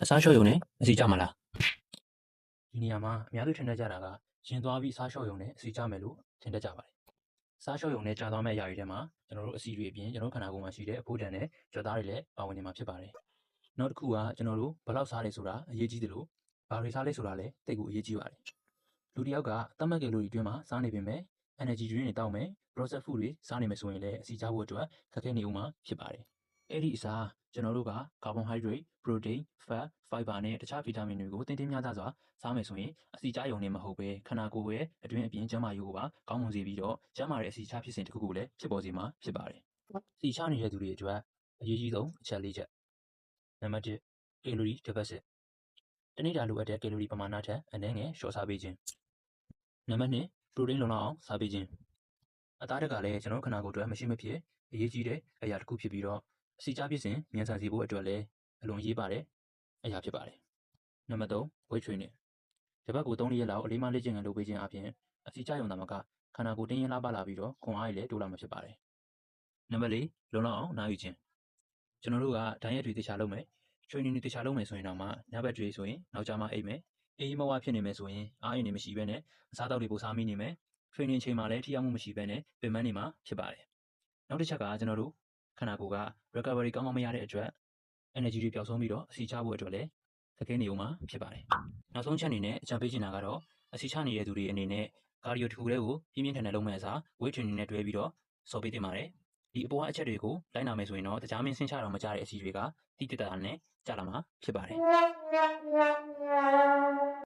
အစားလျှော့ရုံနဲ့အစီကြမှာလားဒီနေရာမှာအများစုထင်တတ်ကြတာကရင်သွားပြီးအစားလျှော့ရုံနဲ့အစီကြမယ်လို့ထင်တတ်ကြပါတယ်စားလျှော့ရုံနဲ့ကြာသွားမယ့်အရာတွေထဲမှာကျွန်တော်တို့အစီတွေအပြင်ကျွန်တော်ခန္ဓာကိုယ်မှာရှိတဲ့အဖိုးတန်တဲ့ကြွက်သားတွေလည်းပါဝင်နေမှာဖြစ်ပါတယ်နောက်တစ်ခုကကျွန်တော်တို့ဘယ်လောက်စားလဲဆိုတာအရေးကြီးတယ်လို့ဘာတွေစားလဲဆိုတာလည်းတိတ်ကိုအရေးကြီးပါတယ်လူတစ်ယောက်ကသတ်မှတ်ကီလိုရီအတွင်းမှာစားနေပေမဲ့ energy drink တွေတောက်မယ် processed food တွေစားနေမယ်ဆိုရင်လည်းအစီကြဖို့အတွက်ခက်ခဲနေဦးမှာဖြစ်ပါတယ်အဲ့ဒီအစားကျွန်တော်တို့က carbohydrate, protein, fat, fiber နဲ့တခြားဗီတာမင်တွေကိုတင်းတင်းများများစွာစားမယ်ဆိုရင်အစီကြားရုံနဲ့မဟုတ်ဘဲခန္ဓာကိုယ်ရဲ့အတွင်းအပြင်ကျန်းမာရေးကိုပါကောင်းမွန်စေပြီးတော့ကျန်းမာတဲ့အစီချဖြစ်စဉ်တစ်ခုခုလည်းဖြစ်ပေါ်စေမှာဖြစ်ပါတယ်။စီချနေတဲ့သူတွေအတွက်အရေးကြီးဆုံးအချက်၄ချက်။နံပါတ်1ကီလိုရီတစ်ပတ်စစ်တနေ့တာလိုအပ်တဲ့ကီလိုရီပမာဏထက်အနည်းငယ်လျှော့စားပေးခြင်း။နံပါတ်2ပရိုတင်းလုံလောက်အောင်စားပေးခြင်း။အသားတက်ကလည်းကျွန်တော်ခန္ဓာကိုယ်အတွက်မရှိမဖြစ်အရေးကြီးတဲ့အရာတစ်ခုဖြစ်ပြီးတော့အစီချဖြစ်စဉ်မြန်ဆန်စေဖို့အတွက်လည်းအလွန်ရေးပါတဲ့အရာဖြစ်ပါတယ်။နံပါတ်3 weight trainingတပတ်ကို3ရက်လောက်အလေးမလေးခြင်းငယ်လုပ်ပေးခြင်းအပြင်အစီချရုံသာမကခန္ဓာကိုယ်တင်းရင်လှပလာပြီးတော့ခွန်အားရည်လည်းတိုးလာမှာဖြစ်ပါတယ်။နံပါတ်4လုံလောက်အောင်နားယူခြင်းကျွန်တော်တို့ကဒိုင်ရက်တွေတခြားလုပ်မယ် training တွေတခြားလုပ်မယ်ဆိုရင်တော့မှညဘက်တွေဆိုရင်နောက်ကျမှအိပ်မယ်အေးမဝဖြစ်နေမယ်ဆိုရင်အားအင်တွေမရှိဘဲနဲ့အစားအသောက်တွေပိုစားမိနေမယ် training ချိန်မှာလည်းထိရောက်မှုမရှိဘဲနဲ့ပင်ပန်းနေမှာဖြစ်ပါတယ်။နောက်တစ်ချက်ကကျွန်တော်တို့ခန္ဓာကိုယ်က recovery ကောင်းကောင်းမရတဲ့အတွက် energy တွေပျောက်ဆုံးပြီးတော့အစီချဖို့အတွက်လည်းခက်ခဲနေဦးမှာဖြစ်ပါတယ်။နောက်ဆုံးချက်အနေနဲ့အကြံပေးချင်တာကတော့အစီချနေတဲ့သူတွေအနေနဲ့ကာဒီယိုတစ်ခုတည်းကိုပြင်းပြင်းထန်ထန်လုပ်မဲ့အစား weight training နဲ့တွဲပြီးတော့စော်ပေးသင့်ပါတယ်။ဒီအပေါ်အချက်တွေကိုလိုက်နာမယ်ဆိုရင်တော့တခြားမင်းဆင်းချတော့မကြတဲ့အစီတွေကတိတိတတ်တာနဲ့ကြာလာမှာဖြစ်ပါတယ်။